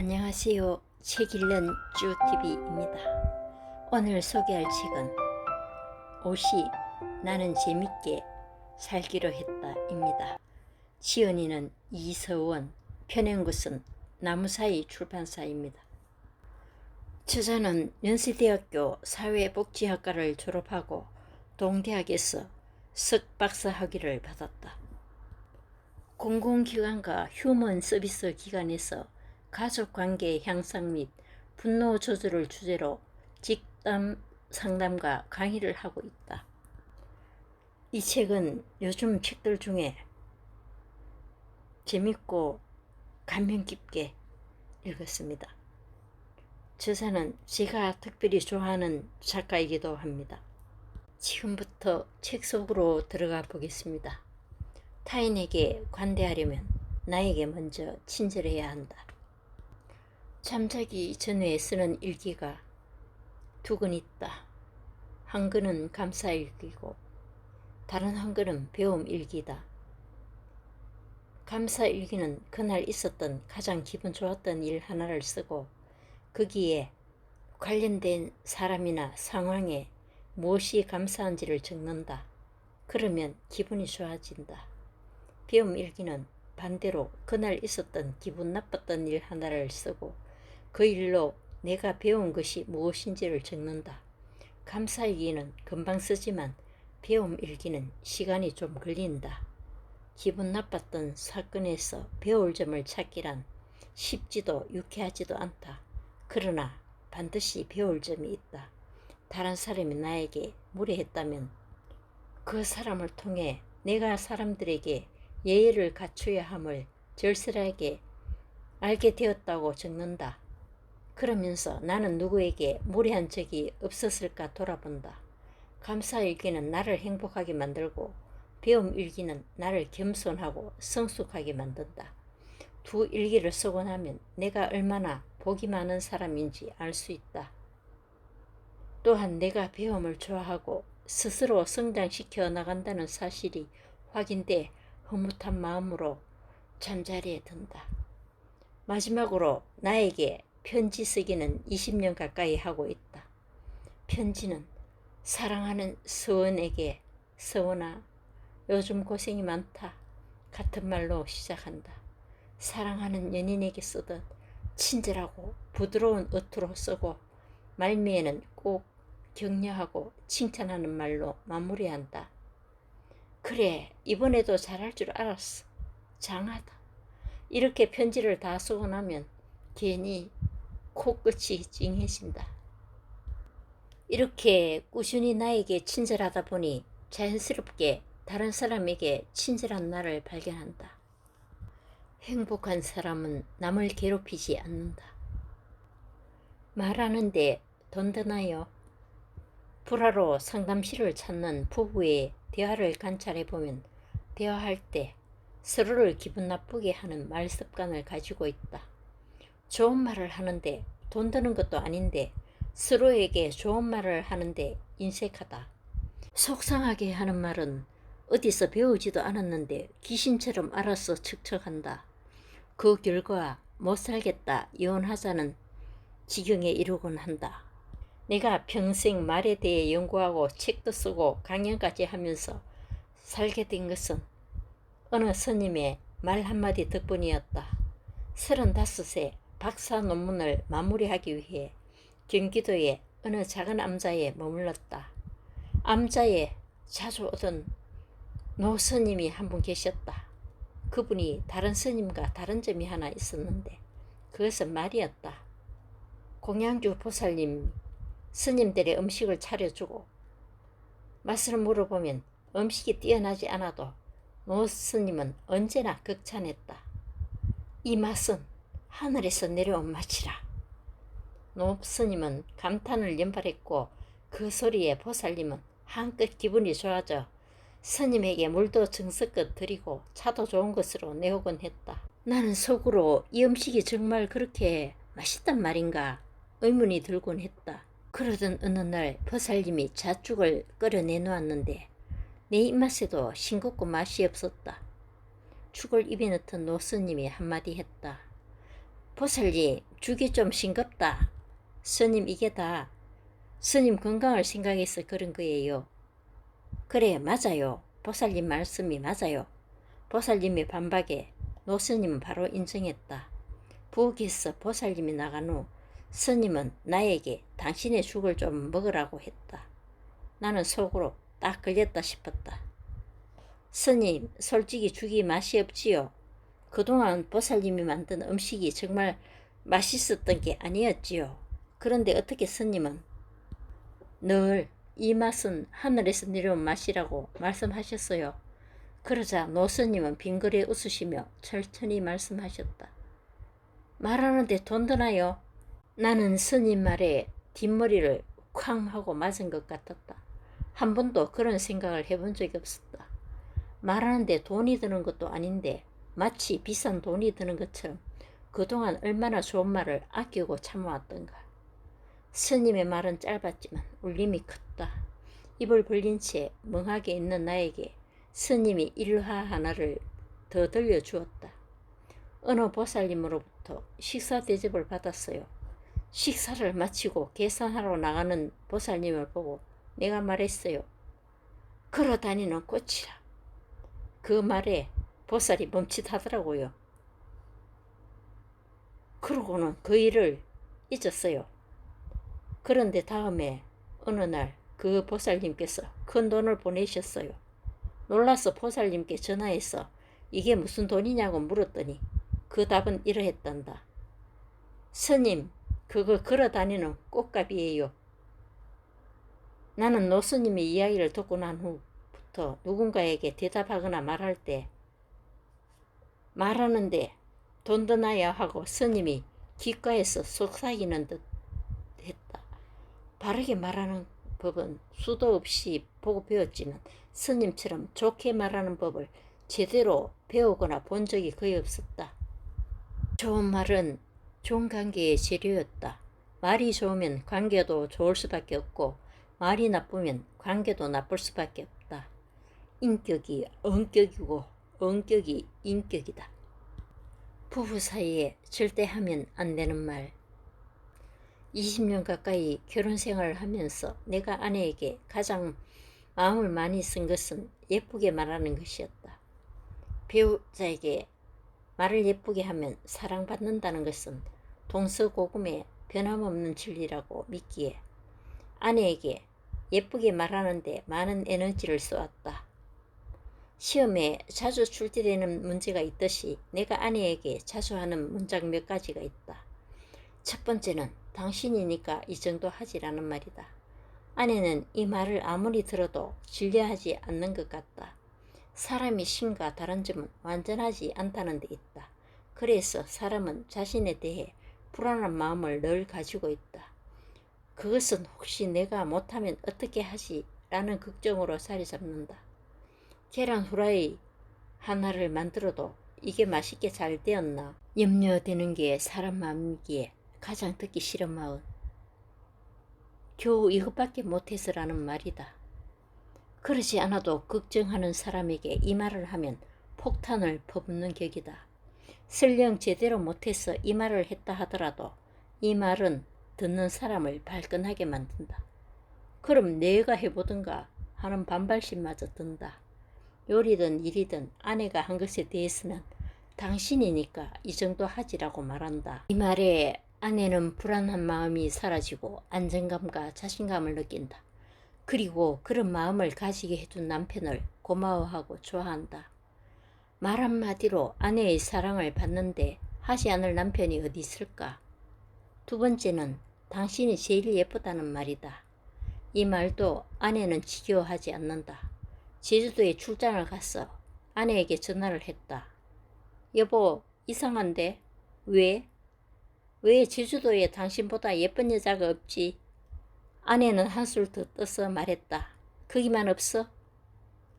안녕하세요. 책 읽는 쭈TV입니다. 오늘 소개할 책은 옷이 나는 재밌게 살기로 했다입니다. 지은이는 이서원, 편행굿은 나무사이 출판사입니다. 저자는 연세대학교 사회복지학과를 졸업하고 동대학에서 석박사 학위를 받았다. 공공기관과 휴먼 서비스 기관에서 가족관계 향상 및 분노 조절을 주제로 직담 상담과 강의를 하고 있다. 이 책은 요즘 책들 중에 재밌고 감명 깊게 읽었습니다. 저자는 제가 특별히 좋아하는 작가이기도 합니다. 지금부터 책 속으로 들어가 보겠습니다. 타인에게 관대하려면 나에게 먼저 친절해야 한다. 잠자기 전에 쓰는 일기가 두 권 있다. 한 권은 감사일기고 다른 한 권은 배움일기다. 감사일기는 그날 있었던 가장 기분 좋았던 일 하나를 쓰고 거기에 관련된 사람이나 상황에 무엇이 감사한지를 적는다. 그러면 기분이 좋아진다. 배움일기는 반대로 그날 있었던 기분 나빴던 일 하나를 쓰고 그 일로 내가 배운 것이 무엇인지를 적는다. 감사일기는 금방 쓰지만 배움일기는 시간이 좀 걸린다. 기분 나빴던 사건에서 배울 점을 찾기란 쉽지도 유쾌하지도 않다. 그러나 반드시 배울 점이 있다. 다른 사람이 나에게 무례했다면 그 사람을 통해 내가 사람들에게 예의를 갖춰야 함을 절실하게 알게 되었다고 적는다. 그러면서 나는 누구에게 무례한 적이 없었을까 돌아본다. 감사일기는 나를 행복하게 만들고 배움일기는 나를 겸손하고 성숙하게 만든다. 두 일기를 쓰고 나면 내가 얼마나 복이 많은 사람인지 알 수 있다. 또한 내가 배움을 좋아하고 스스로 성장시켜 나간다는 사실이 확인돼 흐뭇한 마음으로 잠자리에 든다. 마지막으로 나에게 편지 쓰기는 20년 가까이 하고 있다. 편지는 사랑하는 서원에게 서원아 요즘 고생이 많다 같은 말로 시작한다. 사랑하는 연인에게 쓰듯 친절하고 부드러운 어투로 쓰고 말미에는 꼭 격려하고 칭찬하는 말로 마무리한다. 그래 이번에도 잘할 줄 알았어. 장하다. 이렇게 편지를 다 쓰고 나면 괜히 코끝이 찡해진다. 이렇게 꾸준히 나에게 친절하다 보니 자연스럽게 다른 사람에게 친절한 나를 발견한다. 행복한 사람은 남을 괴롭히지 않는다. 말하는데 돈 드나요? 불화로 상담실을 찾는 부부의 대화를 관찰해보면 대화할 때 서로를 기분 나쁘게 하는 말 습관을 가지고 있다. 좋은 말을 하는데 돈 드는 것도 아닌데 서로에게 좋은 말을 하는데 인색하다. 속상하게 하는 말은 어디서 배우지도 않았는데 귀신처럼 알아서 척척한다. 그 결과 못 살겠다 이혼하자는 지경에 이르곤 한다. 내가 평생 말에 대해 연구하고 책도 쓰고 강연까지 하면서 살게 된 것은 어느 스님의 말 한마디 덕분이었다. 35세 박사 논문을 마무리하기 위해 경기도의 어느 작은 암자에 머물렀다. 암자에 자주 오던 노 스님이 한 분 계셨다. 그분이 다른 스님과 다른 점이 하나 있었는데 그것은 말이었다. 공양주 보살님 스님들의 음식을 차려주고 맛을 물어보면 음식이 뛰어나지 않아도 노 스님은 언제나 극찬했다. 이 맛은 하늘에서 내려온 맛이라. 노 스님은 감탄을 연발했고 그 소리에 보살님은 한껏 기분이 좋아져 스님에게 물도 정성껏 드리고 차도 좋은 것으로 내오곤 했다. 나는 속으로 이 음식이 정말 그렇게 맛있단 말인가 의문이 들곤 했다. 그러던 어느 날 보살님이 잣죽을 끓여 내놓았는데 내 입맛에도 싱겁고 맛이 없었다. 죽을 입에 넣던 노스님이 한마디 했다. 보살님, 죽이 좀 싱겁다. 스님 이게 다 스님 건강을 생각해서 그런 거예요. 그래 맞아요. 보살님 말씀이 맞아요. 보살님의 반박에 노스님은 바로 인정했다. 부엌에서 보살님이 나간 후 스님은 나에게 당신의 죽을 좀 먹으라고 했다. 나는 속으로 딱 걸렸다 싶었다. 스님 솔직히 죽이 맛이 없지요. 그동안 보살님이 만든 음식이 정말 맛있었던 게 아니었지요. 그런데 어떻게 스님은 늘 이 맛은 하늘에서 내려온 맛이라고 말씀하셨어요. 그러자 노스님은 빙그레 웃으시며 천천히 말씀하셨다. 말하는데 돈 드나요? 나는 스님 말에 뒷머리를 쾅 하고 맞은 것 같았다. 한 번도 그런 생각을 해본 적이 없었다. 말하는데 돈이 드는 것도 아닌데 마치 비싼 돈이 드는 것처럼 그동안 얼마나 좋은 말을 아끼고 참아왔던가. 스님의 말은 짧았지만 울림이 컸다. 입을 벌린 채 멍하게 있는 나에게 스님이 일화 하나를 더 들려주었다. 어느 보살님으로부터 식사 대접을 받았어요. 식사를 마치고 계산하러 나가는 보살님을 보고 내가 말했어요. 걸어다니는 꽃이라. 그 말에 보살이 멈칫하더라고요. 그러고는 그 일을 잊었어요. 그런데 다음에 어느 날 그 보살님께서 큰 돈을 보내셨어요. 놀라서 보살님께 전화해서 이게 무슨 돈이냐고 물었더니 그 답은 이러했단다. 스님, 그거 걸어다니는 꽃값이에요. 나는 노스님의 이야기를 듣고 난 후부터 누군가에게 대답하거나 말할 때 말하는데 돈 드나야 하고 스님이 귓가에서 속삭이는 듯 했다. 바르게 말하는 법은 수도 없이 보고 배웠지만 스님처럼 좋게 말하는 법을 제대로 배우거나 본 적이 거의 없었다. 좋은 말은 좋은 관계의 재료였다. 말이 좋으면 관계도 좋을 수밖에 없고 말이 나쁘면 관계도 나쁠 수밖에 없다. 인격이 언격이고 언격이 인격이다. 부부 사이에 절대 하면 안 되는 말. 20년 가까이 결혼 생활을 하면서 내가 아내에게 가장 마음을 많이 쓴 것은 예쁘게 말하는 것이었다. 배우자에게 말을 예쁘게 하면 사랑받는다는 것은 동서고금의 변함없는 진리라고 믿기에 아내에게 예쁘게 말하는데 많은 에너지를 쏘았다. 시험에 자주 출제되는 문제가 있듯이 내가 아내에게 자주 하는 문장 몇 가지가 있다. 첫 번째는 당신이니까 이 정도 하지라는 말이다. 아내는 이 말을 아무리 들어도 진리하지 않는 것 같다. 사람이 신과 다른 점은 완전하지 않다는 데 있다. 그래서 사람은 자신에 대해 불안한 마음을 늘 가지고 있다. 그것은 혹시 내가 못하면 어떻게 하지? 라는 걱정으로 자리 잡는다. 계란 후라이 하나를 만들어도 이게 맛있게 잘 되었나? 염려되는 게 사람 마음이기에 가장 듣기 싫은 마음. 겨우 이것밖에 못해서라는 말이다. 그러지 않아도 걱정하는 사람에게 이 말을 하면 폭탄을 퍼붓는 격이다. 설령 제대로 못해서 이 말을 했다 하더라도 이 말은 듣는 사람을 발끈하게 만든다. 그럼 내가 해보든가 하는 반발심마저 든다. 요리든 일이든 아내가 한 것에 대해서는 당신이니까 이 정도 하지라고 말한다. 이 말에 아내는 불안한 마음이 사라지고 안정감과 자신감을 느낀다. 그리고 그런 마음을 가지게 해준 남편을 고마워하고 좋아한다. 말 한마디로 아내의 사랑을 받는데 하지 않을 남편이 어디 있을까? 두 번째는 당신이 제일 예쁘다는 말이다. 이 말도 아내는 지겨워하지 않는다. 제주도에 출장을 가서 아내에게 전화를 했다. 여보, 이상한데? 왜? 왜 제주도에 당신보다 예쁜 여자가 없지? 아내는 한술 더 떠서 말했다. 거기만 없어?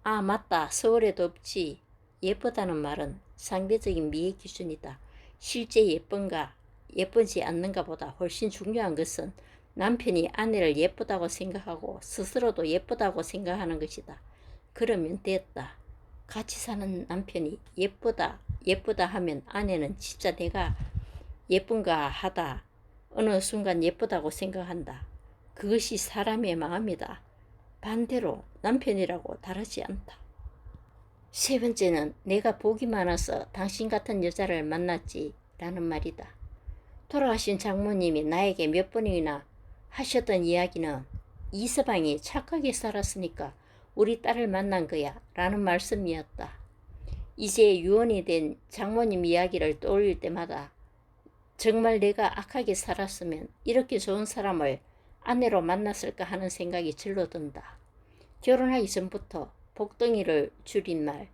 아, 맞다. 서울에도 없지. 예쁘다는 말은 상대적인 미의 기준이다. 실제 예쁜가, 예쁘지 않는가 보다 훨씬 중요한 것은 남편이 아내를 예쁘다고 생각하고 스스로도 예쁘다고 생각하는 것이다. 그러면 됐다. 같이 사는 남편이 예쁘다 하면 아내는 진짜 내가 예쁜가 하다 어느 순간 예쁘다고 생각한다. 그것이 사람의 마음이다. 반대로 남편이라고 다르지 않다. 세 번째는 내가 복이 많아서 당신 같은 여자를 만났지 라는 말이다. 돌아가신 장모님이 나에게 몇 번이나 하셨던 이야기는 이서방이 착하게 살았으니까 우리 딸을 만난 거야 라는 말씀이었다. 이제 유언이 된 장모님 이야기를 떠올릴 때마다 정말 내가 악하게 살았으면 이렇게 좋은 사람을 아내로 만났을까 하는 생각이 질러든다. 결혼하기 전부터 복덩이를 줄인 말,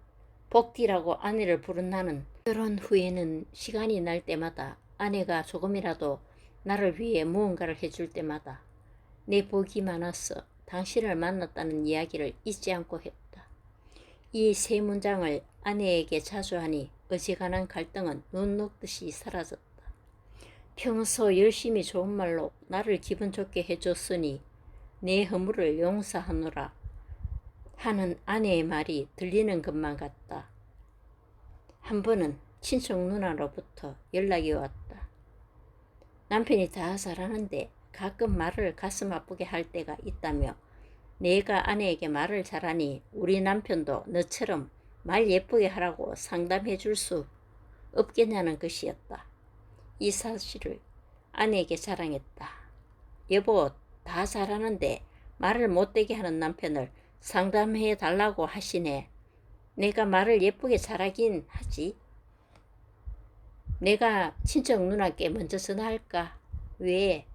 복디라고 아내를 부른 나는 결혼 후에는 시간이 날 때마다 아내가 조금이라도 나를 위해 무언가를 해줄 때마다 내 복이 많아서 당신을 만났다는 이야기를 잊지 않고 했다. 이 세 문장을 아내에게 자주 하니 어지간한 갈등은 눈 녹듯이 사라졌다. 평소 열심히 좋은 말로 나를 기분 좋게 해줬으니 내 허물을 용서하노라 하는 아내의 말이 들리는 것만 같다. 한 번은 친척 누나로부터 연락이 왔다. 남편이 다 잘하는데 가끔 말을 가슴 아프게 할 때가 있다며 내가 아내에게 말을 잘하니 우리 남편도 너처럼 말 예쁘게 하라고 상담해 줄 수 없겠냐는 것이었다. 이 사실을 아내에게 자랑했다. 여보, 다 잘하는데 말을 못되게 하는 남편을 상담해 달라고 하시네. 내가 말을 예쁘게 잘하긴 하지. 내가 친척 누나께 먼저 전화할까? 왜?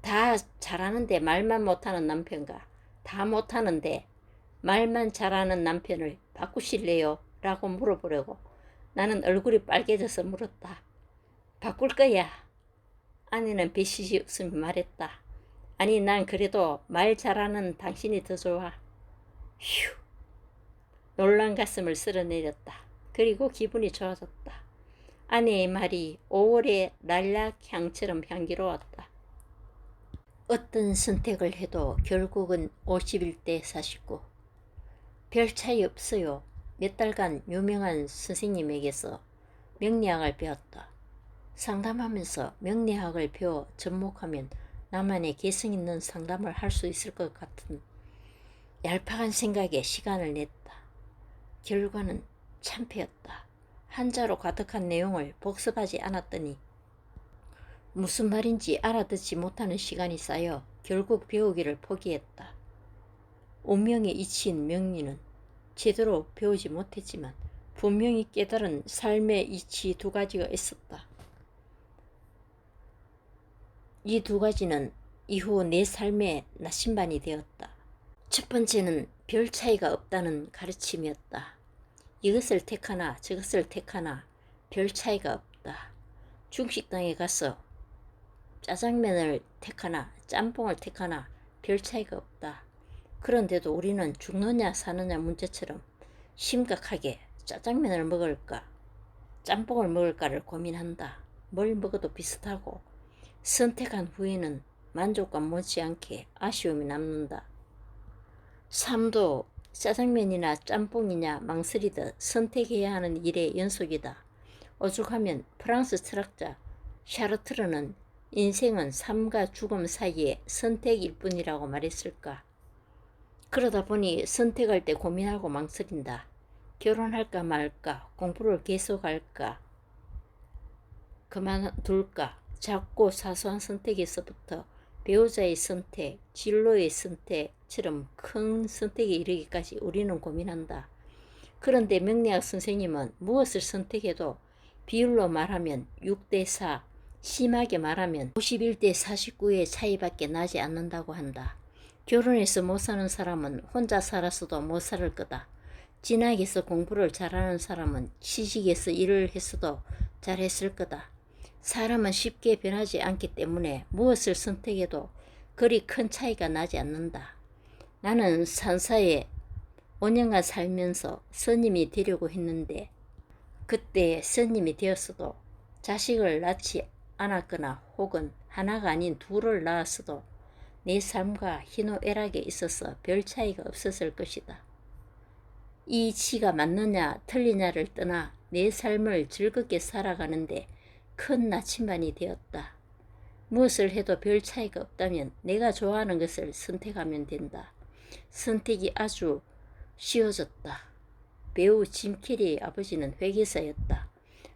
다 잘하는데 말만 못하는 남편과 다 못하는데 말만 잘하는 남편을 바꾸실래요? 라고 물어보려고 나는 얼굴이 빨개져서 물었다. 바꿀 거야. 아내는 비시시 웃으며 말했다. 아니, 난 그래도 말 잘하는 당신이 더 좋아. 휴. 놀란 가슴을 쓸어내렸다. 그리고 기분이 좋아졌다. 아내의 말이 5월의 날락 향처럼 향기로웠다. 어떤 선택을 해도 결국은 51대 49. 별 차이 없어요. 몇 달간 유명한 선생님에게서 명리학을 배웠다. 상담하면서 명리학을 배워 접목하면 나만의 개성 있는 상담을 할 수 있을 것 같은 얄팍한 생각에 시간을 냈다. 결과는 참패였다. 한자로 가득한 내용을 복습하지 않았더니 무슨 말인지 알아듣지 못하는 시간이 쌓여 결국 배우기를 포기했다. 운명의 이치인 명리는 제대로 배우지 못했지만 분명히 깨달은 삶의 이치 두 가지가 있었다. 이 두 가지는 이후 내 삶의 나침반이 되었다. 첫 번째는 별 차이가 없다는 가르침이었다. 이것을 택하나 저것을 택하나 별 차이가 없다. 중식당에 가서 짜장면을 택하나 짬뽕을 택하나 별 차이가 없다. 그런데도 우리는 죽느냐 사느냐 문제처럼 심각하게 짜장면을 먹을까 짬뽕을 먹을까를 고민한다. 뭘 먹어도 비슷하고 선택한 후에는 만족감 못지않게 아쉬움이 남는다. 삶도 짜장면이나 짬뽕이냐 망설이듯 선택해야 하는 일의 연속이다. 오죽하면 프랑스 철학자 샤르트르는 인생은 삶과 죽음 사이의 선택일 뿐이라고 말했을까. 그러다 보니 선택할 때 고민하고 망설인다. 결혼할까 말까, 공부를 계속할까, 그만둘까. 작고 사소한 선택에서부터 배우자의 선택, 진로의 선택처럼 큰 선택에 이르기까지 우리는 고민한다. 그런데 명리학 선생님은 무엇을 선택해도 비율로 말하면 6대 4, 심하게 말하면 51대 49의 차이밖에 나지 않는다고 한다. 결혼해서 못 사는 사람은 혼자 살았어도 못 살 거다. 진학에서 공부를 잘하는 사람은 취직에서 일을 했어도 잘했을 거다. 사람은 쉽게 변하지 않기 때문에 무엇을 선택해도 그리 큰 차이가 나지 않는다. 나는 산사에 5년간 살면서 스님이 되려고 했는데 그때 스님이 되었어도 자식을 낳지 않았거나 혹은 하나가 아닌 둘을 낳았어도 내 삶과 희노애락에 있어서 별 차이가 없었을 것이다. 이 이치가 맞느냐 틀리냐를 떠나 내 삶을 즐겁게 살아가는데 큰 나침반이 되었다. 무엇을 해도 별 차이가 없다면 내가 좋아하는 것을 선택하면 된다. 선택이 아주 쉬워졌다. 배우 짐 캐리의 아버지는 회계사였다.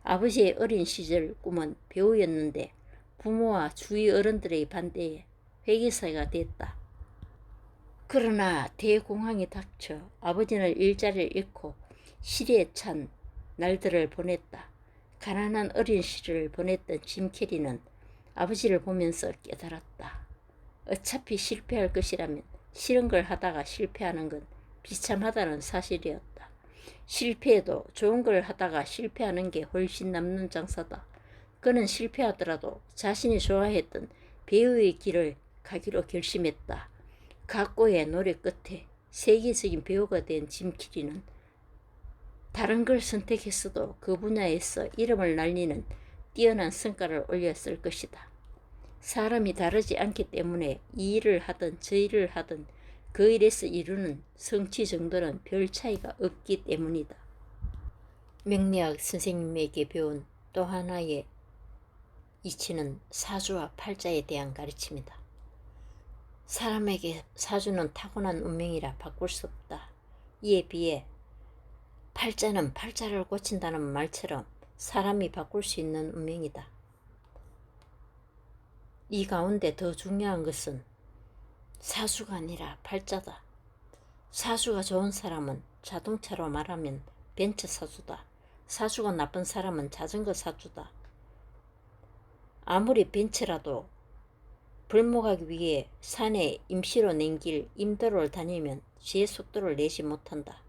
아버지의 어린 시절 꿈은 배우였는데 부모와 주위 어른들의 반대에 회계사가 됐다. 그러나 대공황이 닥쳐 아버지는 일자리를 잃고 시리에 찬 날들을 보냈다. 가난한 어린 시절을 보냈던 짐 캐리는 아버지를 보면서 깨달았다. 어차피 실패할 것이라면 싫은 걸 하다가 실패하는 건 비참하다는 사실이었다. 실패해도 좋은 걸 하다가 실패하는 게 훨씬 남는 장사다. 그는 실패하더라도 자신이 좋아했던 배우의 길을 가기로 결심했다. 각고의 노력 끝에 세계적인 배우가 된 짐 캐리는 다른 걸 선택했어도 그 분야에서 이름을 날리는 뛰어난 성과를 올렸을 것이다. 사람이 다르지 않기 때문에 이 일을 하든 저 일을 하든 그 일에서 이루는 성취 정도는 별 차이가 없기 때문이다. 명리학 선생님에게 배운 또 하나의 이치는 사주와 팔자에 대한 가르침이다. 사람에게 사주는 타고난 운명이라 바꿀 수 없다. 이에 비해 팔자는 팔자를 고친다는 말처럼 사람이 바꿀 수 있는 운명이다. 이 가운데 더 중요한 것은 사주가 아니라 팔자다. 사주가 좋은 사람은 자동차로 말하면 벤츠 사주다. 사주가 나쁜 사람은 자전거 사주다. 아무리 벤츠라도 불목하기 위해 산에 임시로 낸 길 임도로를 다니면 제 속도를 내지 못한다.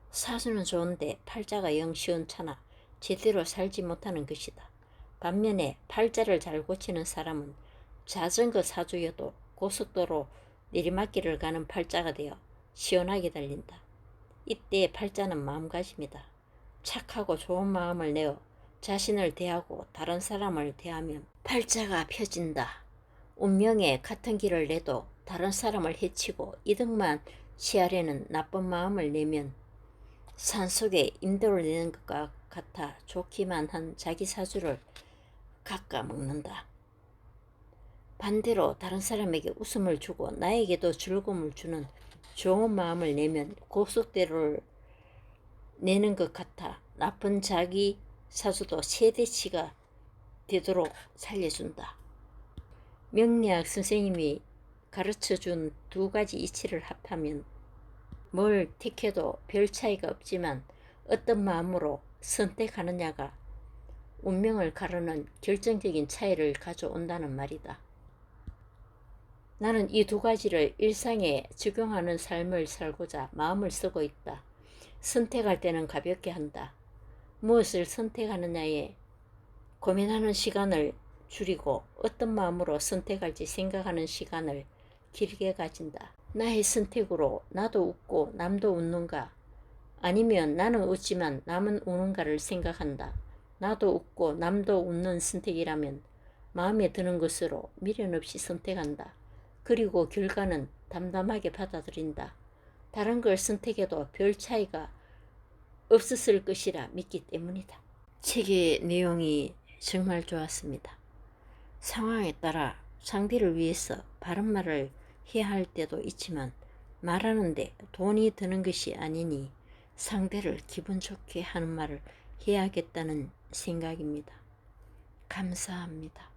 사주는 좋은데 팔자가 영 시원찮아 제대로 살지 못하는 것이다. 반면에 팔자를 잘 고치는 사람은 자전거 사주여도 고속도로 내리막길을 가는 팔자가 되어 시원하게 달린다. 이때 팔자는 마음가짐이다. 착하고 좋은 마음을 내어 자신을 대하고 다른 사람을 대하면 팔자가 펴진다. 운명에 같은 길을 내도 다른 사람을 해치고 이득만 취하려는 나쁜 마음을 내면 산속에 임도를 내는 것과 같아 좋기만 한 자기 사주를 깎아먹는다. 반대로 다른 사람에게 웃음을 주고 나에게도 즐거움을 주는 좋은 마음을 내면 고속도로를 내는 것 같아 나쁜 자기 사주도 세대치가 되도록 살려준다. 명리학 선생님이 가르쳐준 두 가지 이치를 합하면 뭘 택해도 별 차이가 없지만 어떤 마음으로 선택하느냐가 운명을 가르는 결정적인 차이를 가져온다는 말이다. 나는 이 두 가지를 일상에 적용하는 삶을 살고자 마음을 쓰고 있다. 선택할 때는 가볍게 한다. 무엇을 선택하느냐에 고민하는 시간을 줄이고 어떤 마음으로 선택할지 생각하는 시간을 길게 가진다. 나의 선택으로 나도 웃고 남도 웃는가? 아니면 나는 웃지만 남은 우는가를 생각한다. 나도 웃고 남도 웃는 선택이라면 마음에 드는 것으로 미련 없이 선택한다. 그리고 결과는 담담하게 받아들인다. 다른 걸 선택해도 별 차이가 없었을 것이라 믿기 때문이다. 책의 내용이 정말 좋았습니다. 상황에 따라 상대를 위해서 바른 말을 해야 할 때도 있지만 말하는데 돈이 드는 것이 아니니 상대를 기분 좋게 하는 말을 해야겠다는 생각입니다. 감사합니다.